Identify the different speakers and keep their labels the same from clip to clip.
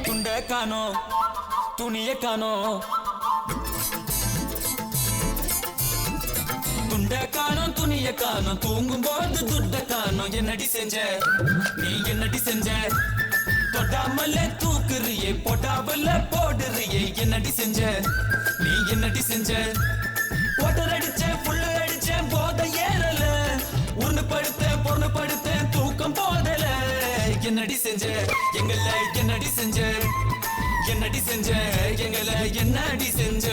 Speaker 1: துண்டை காணோம் துணியை காணோம் துண்டை காணோம் துணியை காணோம் தூங்கும் போது துட்டை காணோம் என்னடி செஞ்ச நீ என்னடி செஞ்ச தொட்டாமல்ல தூக்குறியே போட்டாமல்ல போடுறியே என்னடி செஞ்ச நீ என்னடி செஞ்ச போட்டர் அடிச்சேன் புல்லு அடிச்சேன் போத ஏறல உன்னு படுத்தேன் பொண்ணு படுத்தேன் தூக்கம் போதல என்னடி செஞ்ச எங்கள என்னடி செஞ்ச என்னடி செஞ்ச எங்கள என்னடி செஞ்ச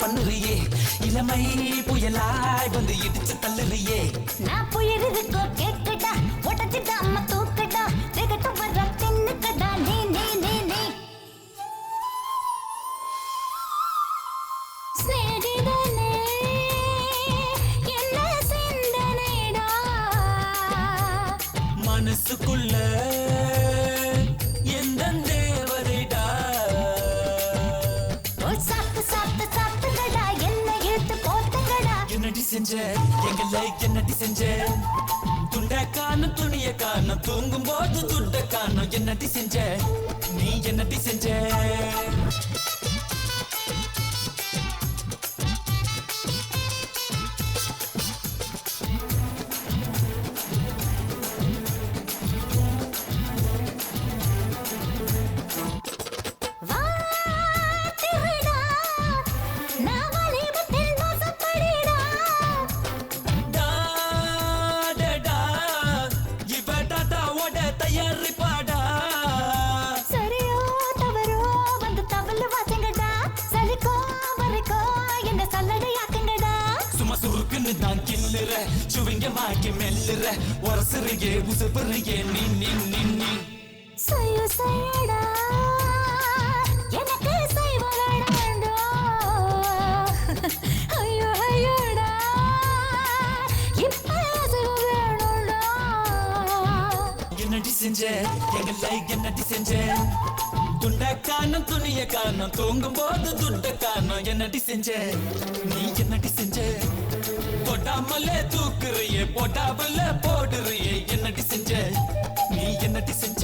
Speaker 1: பண்ணுறியே இளமை புயலாய் வந்து இடிச்சு தள்ளுறியே
Speaker 2: நான் புயலுக்கோ கேட்கடா உடச்சிட்டா அம்மா தூக்கடா திகட்டும் வர தின்னுக்கடா நீ நீ நீ நீ ஸ்நேகிதனே என்ன சிந்தனைடா
Speaker 1: மனசுக்குள்ள எந்த தேவதைடா என்னடி செஞ்ச எங்களை என்னடி செஞ்ச துண்டை காணும் துணியை காணும் தூங்கும் போது துட்டை காணும் என்னடி செஞ்ச நீ என்னடி செஞ்ச நான் கில்லுற சுவிங்கமாக்கி மெல்லுற ஒரசுறியே உசுப்புறியே நீ நீ நீ நீ
Speaker 2: சையோ சையடா எனக்கு சைவலடா ஐயோ ஐயோடா இப்ப சைவலடா
Speaker 1: என்னடி செஞ்ச எங்களை என்னடி செஞ்ச துண்டை காணும் துணியை காணும் தூங்கும் போது துட்டை காணும் என்னடி செஞ்ச நீ என்னடி செஞ்ச போட்டாமல்ல தூக்குறியே போட்டாமல்ல போடுறியே என்னடி செஞ்ச நீ என்னடி செஞ்ச